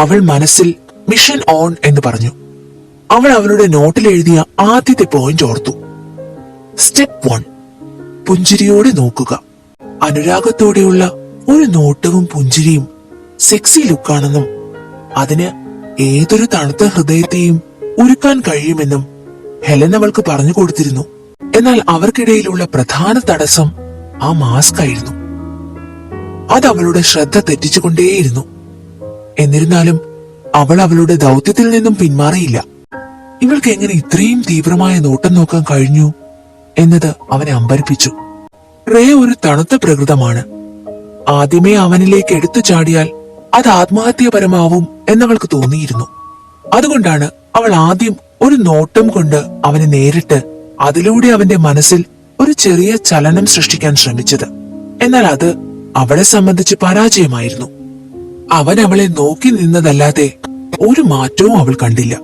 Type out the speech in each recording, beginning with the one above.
അവൾ മനസ്സിൽ mission on എന്ന് പറഞ്ഞു. അവൾ അവളുടെ നോട്ടിൽ എഴുതിയ ആദ്യത്തെ പോയിന്റ് ഓർത്തു. സ്റ്റെപ്പ് 1, പുഞ്ചിരിയോടെ നോക്കുക. അനുരാഗത്തോടെയുള്ള ഒരു നോട്ടവും പുഞ്ചിരിയും സെക്സി ലുക്കാണെന്നും അതിന് ഏതൊരു തണുത്ത ഹൃദയത്തെയും ഉരുക്കാൻ കഴിയുമെന്നും ഹെലൻ അവൾക്ക് പറഞ്ഞു കൊടുത്തിരുന്നു. എന്നാൽ അവർക്കിടയിലുള്ള പ്രധാന തടസ്സം ആ മാസ്ക് ആയിരുന്നു. അത് അവളുടെ ശ്രദ്ധ തെറ്റിച്ചുകൊണ്ടേയിരുന്നു. എന്നിരുന്നാലും അവൾ അവളുടെ ദൗത്യത്തിൽ നിന്നും പിന്മാറിയില്ല. ഇവൾക്ക് എങ്ങനെ ഇത്രയും തീവ്രമായ നോട്ടം നോക്കാൻ കഴിഞ്ഞു എന്നത് അവനെ അമ്പരിപ്പിച്ചു. റേ ഒരു തണുത്ത പ്രകൃതമാണ്. ആദ്യമേ അവനിലേക്ക് എടുത്തു ചാടിയാൽ അത് ആത്മഹത്യാപരമാവും എന്നവൾക്ക് തോന്നിയിരുന്നു. അതുകൊണ്ടാണ് അവൾ ആദ്യം ഒരു നോട്ടം കൊണ്ട് അവനെ നേരിട്ട് അതിലൂടെ അവന്റെ മനസ്സിൽ ഒരു ചെറിയ ചലനം സൃഷ്ടിക്കാൻ ശ്രമിച്ചത്. എന്നാൽ അത് അവളെ സംബന്ധിച്ച് പരാജയമായിരുന്നു. അവൻ അവളെ നോക്കി നിന്നതല്ലാതെ ഒരു മാറ്റവും അവൾ കണ്ടില്ല.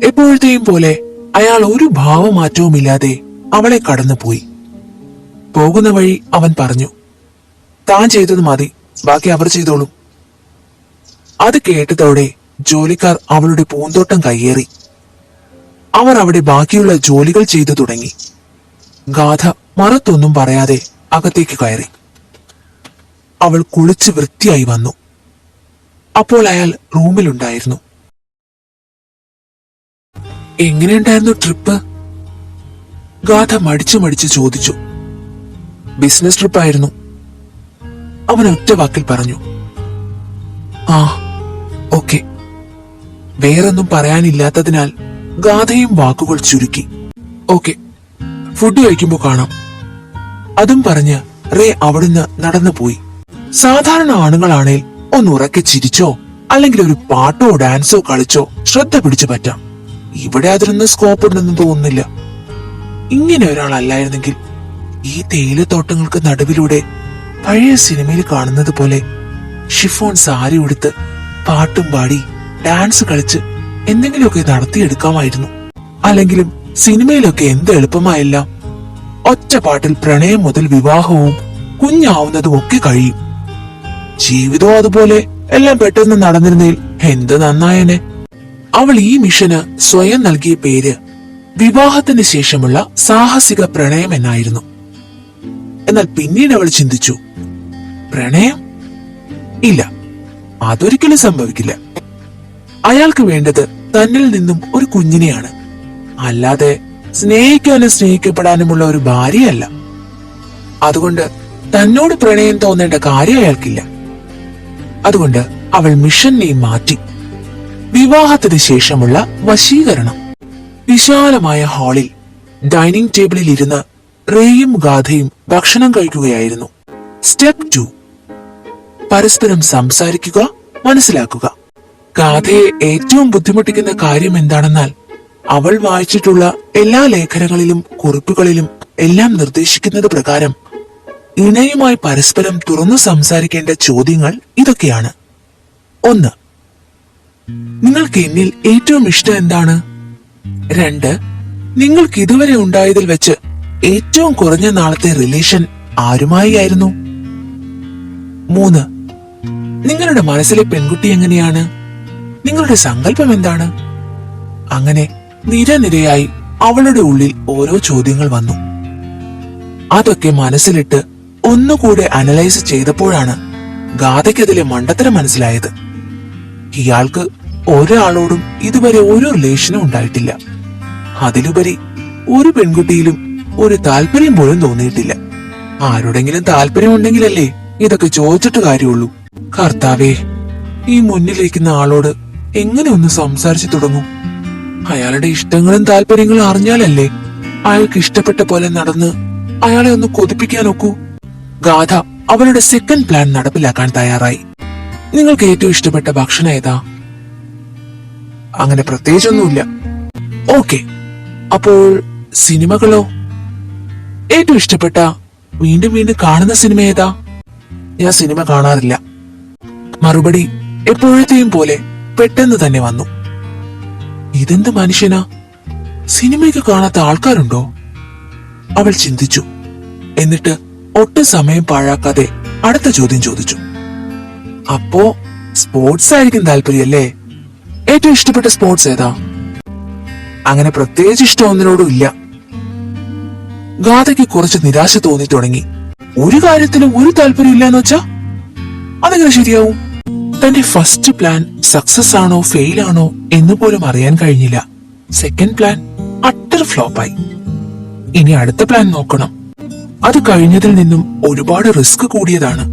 എപ്പോഴത്തെയും പോലെ അയാൾ ഒരു ഭാവമാറ്റവുമില്ലാതെ അവളെ കടന്നുപോയി. പോകുന്ന വഴി അവൻ പറഞ്ഞു, താൻ ചെയ്തത് മതി, ബാക്കി അവർ ചെയ്തോളും. അത് കേട്ടതോടെ ജോലിക്കാർ അവളുടെ പൂന്തോട്ടം കയ്യേറി. അവർ അവിടെ ബാക്കിയുള്ള ജോലികൾ ചെയ്തു തുടങ്ങി. ഗാഥ മറുത്തൊന്നും പറയാതെ അകത്തേക്ക് കയറി. അവൾ കുളിച്ച് വൃത്തിയായി വന്നു. അപ്പോൾ അയാൾ റൂമിലുണ്ടായിരുന്നു. എങ്ങനെയുണ്ടായിരുന്നു ട്രിപ്പ്? ഗാഥ മടിച്ചു ചോദിച്ചു. ബിസിനസ് ട്രിപ്പായിരുന്നു, അവൻ ഒറ്റ വാക്കിൽ പറഞ്ഞു. ആ, ഓക്കെ. വേറൊന്നും പറയാനില്ലാത്തതിനാൽ ഗാഥയും വാക്കുകൾ ചുരുക്കി. ഓക്കെ, ഫുഡ് കഴിക്കുമ്പോ കാണാം. അതും പറഞ്ഞ് റേ അവിടുന്ന് നടന്നുപോയി. സാധാരണ ആണുങ്ങളാണേൽ ഒന്ന് ഉറക്കെ ചിരിച്ചോ അല്ലെങ്കിൽ ഒരു പാട്ടോ ഡാൻസോ കളിച്ചോ ശ്രദ്ധ പിടിച്ചു പറ്റാം. ഇവിടെ അതിനൊന്നും സ്കോപ്പ് ഉണ്ടെന്ന് തോന്നുന്നില്ല. ഇങ്ങനെ ഒരാളല്ലായിരുന്നെങ്കിൽ ഈ തേയിലത്തോട്ടങ്ങൾക്ക് നടുവിലൂടെ പഴയ സിനിമയിൽ കാണുന്നത് പോലെ ഷിഫോൺ സാരി ഉടുത്ത് പാട്ടും പാടി ഡാൻസ് കളിച്ച് എന്തെങ്കിലുമൊക്കെ നടത്തിയെടുക്കാമായിരുന്നു. അല്ലെങ്കിലും സിനിമയിലൊക്കെ എന്ത് എളുപ്പമായില്ല. ഒറ്റ പാട്ടിൽ പ്രണയം മുതൽ വിവാഹവും കുഞ്ഞാവുന്നതും ഒക്കെ കഴിയും. ജീവിതവും അതുപോലെ എല്ലാം പെട്ടെന്ന് നടന്നിരുന്നതിൽ എന്ത് നന്നായനെ. അവൾ ഈ മിഷന് സ്വയം നൽകിയ പേര് വിവാഹത്തിന് ശേഷമുള്ള സാഹസിക പ്രണയം എന്നായിരുന്നു. എന്നാൽ പിന്നീട് അവൾ ചിന്തിച്ചു, പ്രണയം? ഇല്ല, അതൊരിക്കലും സംഭവിക്കില്ല. അയാൾക്ക് വേണ്ടത് തന്നിൽ നിന്നും ഒരു കുഞ്ഞിനെയാണ്, അല്ലാതെ സ്നേഹിക്കാനും സ്നേഹിക്കപ്പെടാനുമുള്ള ഒരു ഭാര്യയല്ല. അതുകൊണ്ട് തന്നോട് പ്രണയം തോന്നേണ്ട കാര്യം അയാൾക്കില്ല. അതുകൊണ്ട് അവൾ മിഷൻ നെയിം മാറ്റി. വിവാഹത്തിന് ശേഷമുള്ള വശീകരണം. വിശാലമായ ഹാളിൽ ഡൈനിങ് ടേബിളിൽ ഇരുന്ന് റേയും ഗാഥയും ഭക്ഷണം കഴിക്കുകയായിരുന്നു. സ്റ്റെപ്പ് 2, പരസ്പരം സംസാരിക്കുക, മനസ്സിലാക്കുക. ഗാഥയെ ഏറ്റവും ബുദ്ധിമുട്ടിക്കുന്ന കാര്യം എന്താണെന്നാൽ അവൾ വായിച്ചിട്ടുള്ള എല്ലാ ലേഖനങ്ങളിലും കുറിപ്പുകളിലും എല്ലാം നിർദ്ദേശിക്കുന്നത് പ്രകാരം ഇണയുമായി പരസ്പരം തുറന്നു സംസാരിക്കേണ്ട ചോദ്യങ്ങൾ ഇതൊക്കെയാണ്. 1, നിങ്ങൾക്ക് എന്നിൽ ഏറ്റവും ഇഷ്ടം എന്താണ്? 2, നിങ്ങൾക്ക് ഇതുവരെ ഉണ്ടായതിൽ വെച്ച് ഏറ്റവും കുറഞ്ഞ നാളത്തെ റിലേഷൻ ആരുമായി ആയിരുന്നു? 3, നിങ്ങളുടെ മനസ്സിലെ പെൺകുട്ടി എങ്ങനെയാണ്? നിങ്ങളുടെ സങ്കല്പം എന്താണ്? അങ്ങനെ നിരനിരയായി അവളുടെ ഉള്ളിൽ ഓരോ ചോദ്യങ്ങൾ വന്നു. അതൊക്കെ മനസ്സിലിട്ട് ഒന്നുകൂടെ അനലൈസ് ചെയ്തപ്പോഴാണ് ഗാഥയ്ക്കതിലെ മണ്ടത്തരം മനസ്സിലായത്. ഇയാൾക്ക് ഒരാളോടും ഇതുവരെ ഒരു റിലേഷനും ഉണ്ടായിട്ടില്ല. അതിലുപരി ഒരു പെൺകുട്ടിയിലും ഒരു താല്പര്യം പോലും തോന്നിയിട്ടില്ല. ആരോടെങ്കിലും താല്പര്യമുണ്ടെങ്കിലല്ലേ ഇതൊക്കെ ചോദിച്ചിട്ട് കാര്യമുള്ളൂ. കർത്താവേ, ഈ മുന്നിലിരിക്കുന്ന ആളോട് എങ്ങനെ ഒന്ന് സംസാരിച്ചു തുടങ്ങും? അയാളുടെ ഇഷ്ടങ്ങളും താല്പര്യങ്ങളും അറിഞ്ഞാലല്ലേ അയാൾക്ക് ഇഷ്ടപ്പെട്ട പോലെ നടന്ന് അയാളെ ഒന്ന് കൊതിപ്പിക്കാൻ നോക്കൂ. ഗാഥ അവളുടെ സെക്കൻഡ് പ്ലാൻ നടപ്പിലാക്കാൻ തയ്യാറായി. നിങ്ങൾക്ക് ഏറ്റവും ഇഷ്ടപ്പെട്ട ഭക്ഷണം ഏതാ? അങ്ങനെ പ്രത്യേകിച്ചൊന്നുമില്ല. ഓക്കെ, അപ്പോൾ സിനിമകളോ? ഏറ്റവും ഇഷ്ടപ്പെട്ട വീണ്ടും വീണ്ടും കാണുന്ന സിനിമ ഏതാ? ഞാൻ സിനിമ കാണാറില്ല. മറുപടി എപ്പോഴത്തെയും പോലെ പെട്ടെന്ന് തന്നെ വന്നു. ഇതെന്ത് മനുഷ്യനാ, സിനിമയ്ക്ക് കാണാത്ത ആൾക്കാരുണ്ടോ? അവൾ ചിന്തിച്ചു. എന്നിട്ട് ഒട്ടും സമയം പാഴാക്കാതെ അടുത്ത ചോദ്യം ചോദിച്ചു. അപ്പോ സ്പോർട്സ് ആയിരിക്കും താല്പര്യം അല്ലേ? ഏറ്റവും ഇഷ്ടപ്പെട്ട സ്പോർട്സ് ഏതാ? അങ്ങനെ പ്രത്യേകിച്ച് ഇഷ്ടം ഒന്നിനോടും ഇല്ല. ഗാഥയ്ക്ക് കുറച്ച് നിരാശ തോന്നി തുടങ്ങി. ഒരു കാര്യത്തിലും ഒരു താല്പര്യം ഇല്ലാന്ന് വെച്ചാ അതെങ്ങനെ ശരിയാവും? തന്റെ ഫസ്റ്റ് പ്ലാൻ സക്സസ് ആണോ ഫെയിൽ ആണോ എന്ന് പോലും അറിയാൻ കഴിഞ്ഞില്ല. സെക്കൻഡ് പ്ലാൻ അട്ടർ ഫ്ലോപ്പായി. ഇനി അടുത്ത പ്ലാൻ നോക്കണം. അത് കഴിഞ്ഞതിൽ നിന്നും ഒരുപാട് റിസ്ക് കൂടിയതാണ്.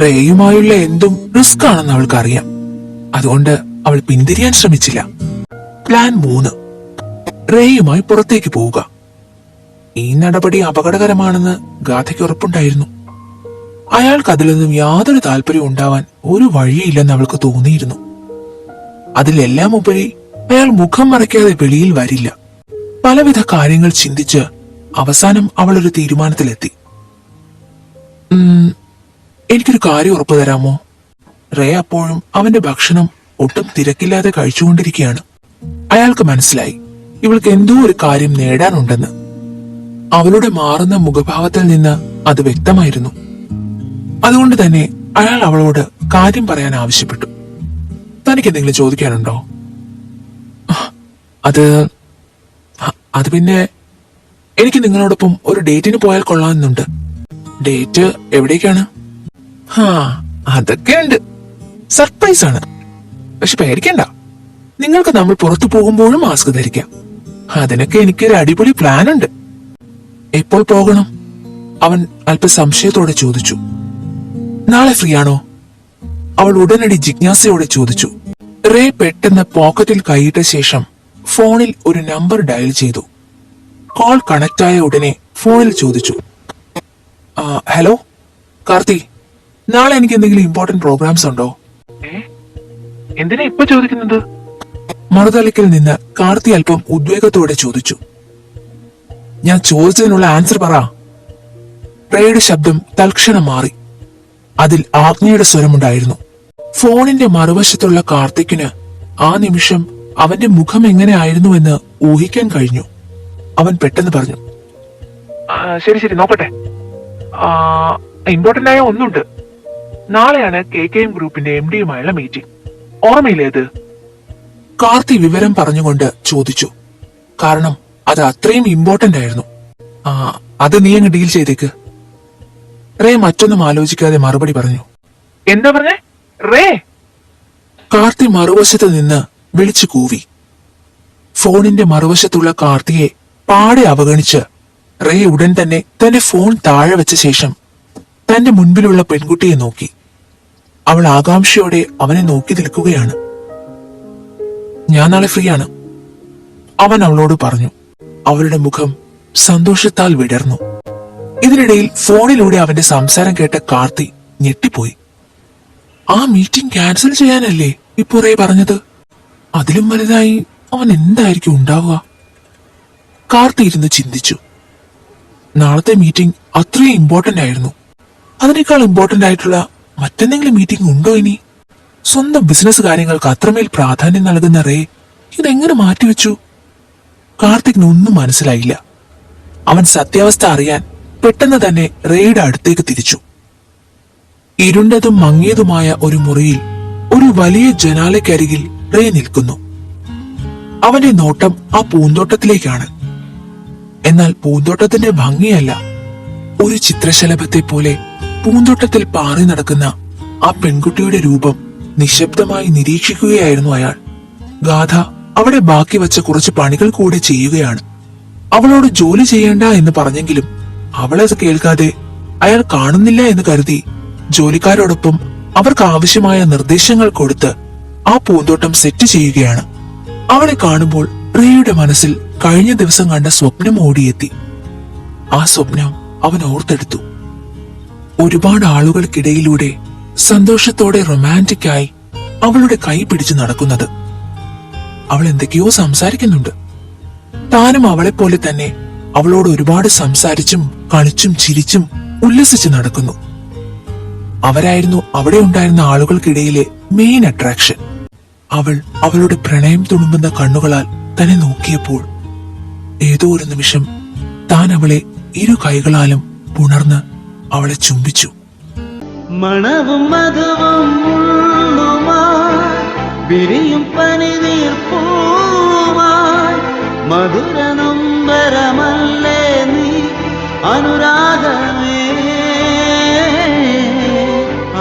റേയുമായുള്ള എന്തും റിസ്ക് ആണെന്ന് അവൾക്ക് അറിയാം. അതുകൊണ്ട് അവൾ പിന്തിരിയാൻ ശ്രമിച്ചില്ല. പ്ലാൻ 3, റേയുമായി പുറത്തേക്ക് പോവുക. ഈ നടപടി അപകടകരമാണെന്ന് ഗാഥയ്ക്ക് ഉറപ്പുണ്ടായിരുന്നു. അയാൾക്ക് അതിലൊന്നും യാതൊരു താല്പര്യവും ഉണ്ടാവാൻ ഒരു വഴിയില്ലെന്ന് അവൾക്ക് തോന്നിയിരുന്നു. അതിലെല്ലാം ഉപരി അയാൾ മുഖം മറയ്ക്കാതെ വെളിയിൽ വരില്ല. പലവിധ കാര്യങ്ങൾ ചിന്തിച്ച് അവസാനം അവൾ ഒരു തീരുമാനത്തിലെത്തി. എനിക്കൊരു കാര്യം ഉറപ്പു തരാമോ? റേ അപ്പോഴും അവന്റെ ഭക്ഷണം ഒട്ടും തിരക്കില്ലാതെ കഴിച്ചുകൊണ്ടിരിക്കുകയാണ്. അയാൾക്ക് മനസ്സിലായി ഇവൾക്ക് എന്തോ ഒരു കാര്യം നേടാനുണ്ടെന്ന്. അവളുടെ മാറുന്ന മുഖഭാവത്തിൽ നിന്ന് അത് വ്യക്തമായിരുന്നു. അതുകൊണ്ട് തന്നെ അയാൾ അവളോട് കാര്യം പറയാൻ ആവശ്യപ്പെട്ടു. തനിക്ക് എന്തെങ്കിലും ചോദിക്കാനുണ്ടോ? അത് പിന്നെ എനിക്ക് നിങ്ങളോടൊപ്പം ഒരു ഡേറ്റിന് പോയാൽ കൊള്ളാമെന്നുണ്ട്. ഡേറ്റ് എവിടേക്കാണ്? അതൊക്കെ ഉണ്ട്. സർപ്രൈസ് ആണ്. പക്ഷെ പേടിക്കണ്ട, നിങ്ങൾക്ക് നമ്മൾ പുറത്തു പോകുമ്പോഴും മാസ്ക് ധരിക്കാം. അതിനൊക്കെ എനിക്കൊരു അടിപൊളി പ്ലാൻ ഉണ്ട്. എപ്പോൾ പോകണം? അവൻ അല്പ സംശയത്തോടെ ചോദിച്ചു. നാളെ ഫ്രീ ആണോ? അവൾ ഉടനടി ജിജ്ഞാസയോടെ ചോദിച്ചു. റേ പെട്ടെന്ന് പോക്കറ്റിൽ കൈയിട്ട ശേഷം ഫോണിൽ ഒരു നമ്പർ ഡയൽ ചെയ്തു. കോൾ കണക്ട് ആയ ഉടനെ ഫോണിൽ ചോദിച്ചു. ഹലോ കാർത്തി, നാളെ എനിക്ക് എന്തെങ്കിലും ഇമ്പോർട്ടന്റ് പ്രോഗ്രാംസ് ഉണ്ടോ? എന്തിനാ ഇപ്പൊ ചോദിക്കുന്നത്? മറുതലക്കിൽ നിന്ന് കാർത്തി അല്പം ഉദ്വേഗത്തോടെ ചോദിച്ചു. ഞാൻ ചോദിച്ചതിനുള്ള ആൻസർ പറ. റേയുടെ ശബ്ദം തൽക്ഷണം മാറി. അതിൽ ആജ്ഞയുടെ സ്വരമുണ്ടായിരുന്നു. ഫോണിന്റെ മറുവശത്തുള്ള കാർത്തിക്കിന് ആ നിമിഷം അവന്റെ മുഖം എങ്ങനെയായിരുന്നുവെന്ന് ഊഹിക്കാൻ കഴിഞ്ഞു. അവൻ പെട്ടെന്ന് പറഞ്ഞു. ശരി ശരി, നോക്കട്ടെ. ഇമ്പോർട്ടന്റ് ആയ ഒന്നുണ്ട്. നാളെയാണ് KKM ഗ്രൂപ്പിന്റെ MD-യുമായുള്ള മീറ്റിംഗ്. ഓർമ്മയില്ലേത്? കാർത്തി വിവരം പറഞ്ഞുകൊണ്ട് ചോദിച്ചു. കാരണം അത് അത്രയും ഇമ്പോർട്ടന്റ് ആയിരുന്നു. അത് നീ അങ്ങ് ഡീൽ ചെയ്തേക്ക്. റേ മറ്റൊന്നും ആലോചിക്കാതെ മറുപടി പറഞ്ഞു. എന്താ പറഞ്ഞേ റേ? കാർത്തി മറുവശത്ത് നിന്ന് വിളിച്ചു കൂവി. ഫോണിന്റെ മറുവശത്തുള്ള കാർത്തിയെ പാടെ അവഗണിച്ച് റേ ഉടൻ തന്നെ തന്റെ ഫോൺ താഴെ വെച്ച ശേഷം തന്റെ മുൻപിലുള്ള പെൺകുട്ടിയെ നോക്കി. അവൾ ആകാംക്ഷയോടെ അവനെ നോക്കി നിൽക്കുകയാണ്. ഞാൻ നാളെ ഫ്രീ ആണ്, അവൻ അവളോട് പറഞ്ഞു. അവളുടെ മുഖം സന്തോഷത്താൽ വിടർന്നു. ഇതിനിടയിൽ ഫോണിലൂടെ അവന്റെ സംസാരം കേട്ട കാർത്തി ഞെട്ടിപ്പോയി. ആ മീറ്റിംഗ് ക്യാൻസൽ ചെയ്യാനല്ലേ ഇപ്പൊ റേ പറഞ്ഞത്? അതിലും വലുതായി അവൻ എന്തായിരിക്കും ഉണ്ടാവുക? കാർത്തി ഇരുന്ന് ചിന്തിച്ചു. നാളത്തെ മീറ്റിംഗ് അത്രയും ഇമ്പോർട്ടന്റ് ആയിരുന്നു. അതിനേക്കാൾ ഇമ്പോർട്ടന്റ് ആയിട്ടുള്ള മറ്റെന്തെങ്കിലും മീറ്റിംഗ് ഉണ്ടോ ഇനി? സ്വന്തം ബിസിനസ് കാര്യങ്ങൾക്ക് അത്രമേൽ പ്രാധാന്യം നൽകുന്ന റേ ഇതെങ്ങനെ മാറ്റിവെച്ചു? കാർത്തിക്കിന് ഒന്നും മനസ്സിലായില്ല. അവൻ സത്യാവസ്ഥ അറിയാൻ പെട്ടെന്ന് തന്നെ റേയുടെ അടുത്തേക്ക് തിരിച്ചു. ഇരുണ്ടതും മങ്ങിയതുമായ ഒരു മുറിയിൽ ഒരു വലിയ ജനാലയ്ക്കരികിൽ റേ നിൽക്കുന്നു. അവന്റെ നോട്ടം ആ പൂന്തോട്ടത്തിലേക്കാണ്. എന്നാൽ പൂന്തോട്ടത്തിന്റെ ഭംഗിയല്ല, ഒരു ചിത്രശലഭത്തെ പോലെ പൂന്തോട്ടത്തിൽ പാറി നടക്കുന്ന ആ പെൺകുട്ടിയുടെ രൂപം നിശബ്ദമായി നിരീക്ഷിക്കുകയായിരുന്നു അയാൾ. ഗാഥ അവിടെ ബാക്കി വച്ച കുറച്ച് പണികൾ കൂടെ ചെയ്യുകയാണ്. അവളോട് ജോലി ചെയ്യേണ്ട എന്ന് പറഞ്ഞെങ്കിലും അവളത് കേൾക്കാതെ അയാൾ കാണുന്നില്ല എന്ന് കരുതി ജോലിക്കാരോടൊപ്പം അവർക്ക് ആവശ്യമായ നിർദ്ദേശങ്ങൾ കൊടുത്ത് ആ പൂന്തോട്ടം സെറ്റ് ചെയ്യുകയാണ്. അവളെ കാണുമ്പോൾ റേയുടെ മനസ്സിൽ കഴിഞ്ഞ ദിവസം കണ്ട സ്വപ്നം ഓടിയെത്തി. ആ സ്വപ്നം അവൻ ഓർത്തെടുത്തു. ഒരുപാട് ആളുകൾക്കിടയിലൂടെ സന്തോഷത്തോടെ റൊമാൻറ്റിക്കായി അവളുടെ കൈ പിടിച്ചു നടക്കുന്നത്. അവൾ എന്തൊക്കെയോ സംസാരിക്കുന്നുണ്ട്. താനും അവളെപ്പോലെ തന്നെ അവളോട് ഒരുപാട് സംസാരിച്ചും കളിച്ചും ചിരിച്ചും ഉല്ലസിച്ച് നടക്കുന്നു. അവരായിരുന്നു അവിടെ ഉണ്ടായിരുന്ന ആളുകൾക്കിടയിലെ മെയിൻ അട്രാക്ഷൻ. അവൾ അവളുടെ പ്രണയം തുളുമ്പുന്ന കണ്ണുകളാൽ തന്നെ നോക്കിയപ്പോൾ ഏതോ ഒരു നിമിഷം താൻ അവളെ ഇരു കൈകളാലും പുണർന്ന് അവളെ ചുംബിച്ചു. മണവും മധുവും മുള്ളുമായി വിരിയും പനിനീർപ്പൂമായി മധുര നൊമ്പരമല്ലേ നീ അനുരാഗമേ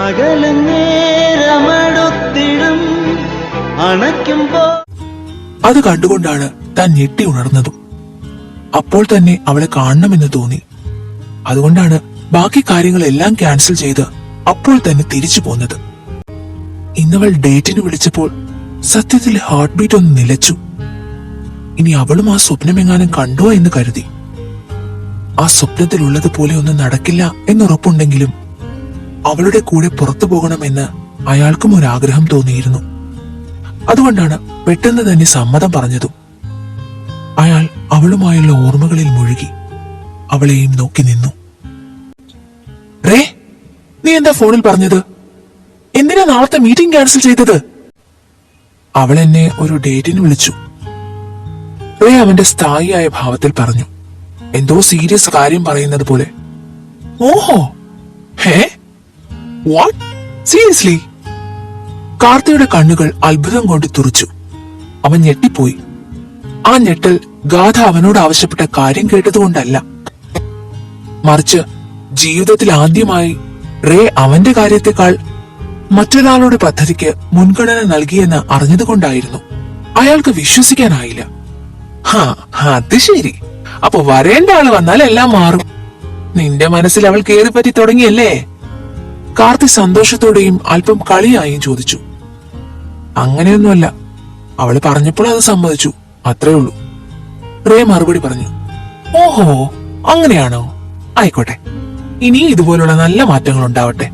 അകലും നേരമടുത്തിടും അണയ്ക്കുമ്പോ. അത് കണ്ടുകൊണ്ടാണ് താൻ ഞെട്ടി ഉണർന്നതും. അപ്പോൾ തന്നെ അവളെ കാണണമെന്ന് തോന്നി. അതുകൊണ്ടാണ് ബാക്കി കാര്യങ്ങളെല്ലാം ക്യാൻസൽ ചെയ്ത് അപ്പോൾ തന്നെ തിരിച്ചു പോന്നത്. ഇന്നവൾ ഡേറ്റിന് വിളിച്ചപ്പോൾ സത്യത്തിൽ ഹാർട്ട് ബീറ്റ് ഒന്ന് നിലച്ചു. ഇനി അവളും ആ സ്വപ്നമെങ്ങാനും കണ്ടോ എന്ന് കരുതി. ആ സ്വപ്നത്തിലുള്ളതുപോലെ ഒന്നും നടക്കില്ല എന്നുറപ്പുണ്ടെങ്കിലും അവളുടെ കൂടെ പുറത്തു പോകണമെന്ന് അയാൾക്കും ഒരാഗ്രഹം തോന്നിയിരുന്നു. അതുകൊണ്ടാണ് പെട്ടെന്ന് തന്നെ സമ്മതം പറഞ്ഞതും. അയാൾ അവളുമായുള്ള ഓർമ്മകളിൽ മുഴുകി അവളെയും നോക്കി നിന്നു. റേ, നീ എന്താ ഫോണിൽ പറഞ്ഞത്? എന്തിനാ നാളത്തെ മീറ്റിംഗ് ക്യാൻസൽ ചെയ്തത്? അവൾ എന്നെ ഒരു ഡേറ്റിന് വിളിച്ചു. റേ അവന്റെ സ്ഥായിയായ ഭാവത്തിൽ പറഞ്ഞു, എന്തോ സീരിയസ് കാര്യം പറയുന്നത് പോലെ. ഓഹോ, ഹേ, വാട്ട്, സീരിയസ്ലി? കാർത്തിയുടെ കണ്ണുകൾ അത്ഭുതം കൊണ്ട് തുറച്ചു. അവൻ ഞെട്ടിപ്പോയി. ആ ഞെട്ടൽ ഗാഥ അവനോട് ആവശ്യപ്പെട്ട കാര്യം കേട്ടതുകൊണ്ടല്ല, മറിച്ച് ജീവിതത്തിൽ ആദ്യമായി റേ അവന്റെ കാര്യത്തെക്കാൾ മറ്റൊരാളുടെ പദ്ധതിക്ക് മുൻഗണന നൽകിയെന്ന് അറിഞ്ഞതുകൊണ്ടായിരുന്നു. അയാൾക്ക് വിശ്വസിക്കാനായില്ല. അത് ശരി, അപ്പൊ വരേണ്ട ആള് വന്നാൽ എല്ലാം മാറും. നിന്റെ മനസ്സിൽ അവൾ കേറിപ്പറ്റി തുടങ്ങിയല്ലേ? കാർത്തി സന്തോഷത്തോടെയും അല്പം കളിയായും ചോദിച്ചു. അങ്ങനെയൊന്നുമല്ല, അവള് പറഞ്ഞപ്പോൾ അത് സമ്മതിച്ചു, അത്രേ ഉള്ളൂ. റേ മറുപടി പറഞ്ഞു. ഓഹോ, അങ്ങനെയാണോ? ആയിക്കോട്ടെ, ഇനി ഇതുപോലുള്ള നല്ല മാറ്റങ്ങൾ ഉണ്ടാവട്ടെ.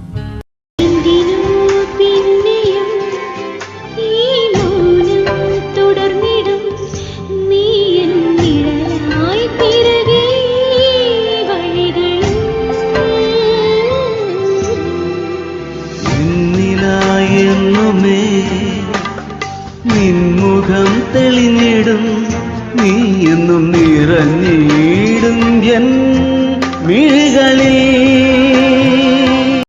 നിൻമുഖം തെളിഞ്ഞിടും നീ എന്നും നിറഞ്ഞിടും എൻ മിഴികളിൽ.